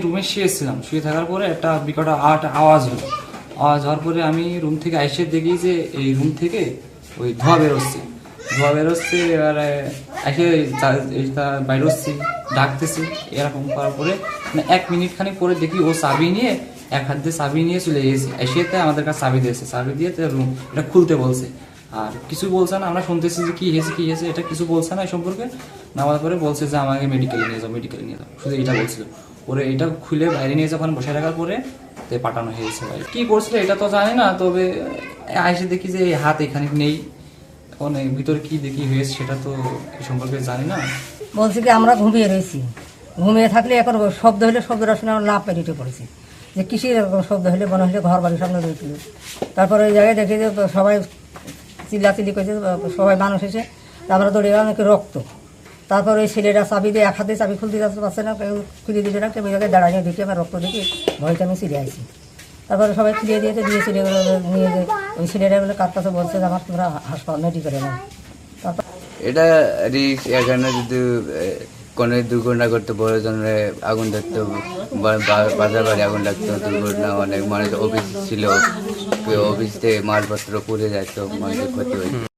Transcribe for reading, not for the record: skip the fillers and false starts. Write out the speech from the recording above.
রুমে শুয়েছিলাম, শুয়ে থাকার পরে একটা বিকট আওয়াজ হলো। আওয়াজ হওয়ার পরে আমি রুম থেকে এসে দেখি যে এই রুম থেকে ওই ধোঁয়া বেরোচ্ছে। এবারে এসে বাইরে হচ্ছি, ডাকতেছি, এরকম করার পরে মানে 1 মিনিট খানিক পরে দেখি ও চাবি নিয়ে, এক হাত দিয়ে চাবি নিয়ে চলে গেছে। এসেতে আমাদের কাছে চাবি দিয়েছে, চাবি দিয়ে রুম এটা খুলতে বলছে। আর কিছু বলছে না, আমরা শুনতেছি যে কী হয়েছে এটা কিছু বলছে না এই সম্পর্কে। নেওয়ার পরে বলছে যে আমাকে মেডিকেলে নিয়ে যাও, শুধু এটা বলছিল। ওরে এটা খুলে বাইরে নিয়ে যখন বসে রাখার পরে পাঠানো হয়েছে বাইরে। কী করছিল এটা তো জানি না, তবে এসে দেখি যে এই হাত এখানে নেই, অনেক ভিতরে কী দেখি হয়েছে সেটা তো এই সম্পর্কে জানি না। বলছি কি আমরা ঘুমিয়ে রয়েছি, ঘুমিয়ে থাকলে এখন শব্দ হলে শব্দটা শুনে আমরা লাভ পেরিয়ে পড়েছি যে কিসের এরকম শব্দ হলে মনে হলে ঘর বাড়ির সামনে রয়েছিল। তারপরে ওই জায়গায় দেখি যে সবাই চিল্লাচিল্লি করেছে, সবাই মানুষ এসে, তারপরে দৌড়ে গেলাম নাকি রক্ত। তারপর ওই ছেলেরা চাবি দিয়ে এক হাতে চাবি খুলতে যাচ্ছে পারছে না, কেউ খুলে দিতে না, কেউ ওই জায়গায় দাঁড়ানিয়ে দেখি আমার রক্ত দেখি ভয়টা আমি চিড়ে আসি। তারপরে সবাই খুলিয়ে দিয়েছে, দিয়ে ছেলেগুলো নিয়ে যে ওই ছেলেরা বলে কার কাছে বলছে যে আমার তোমরা হাসপাতাল মেডিকেলে না। তারপর এটা রিস্ক, এখানে যদি কোনো দুর্ঘটনা করতে প্রয়োজনে আগুন লাগতো, বাজার বাড়ি আগুন লাগতো, দুর্ঘটনা অনেক মানুষ অফিস ছিল, অফিস থেকে মালপত্র পুড়ে যেত, মানুষের ক্ষতি হয়েছে।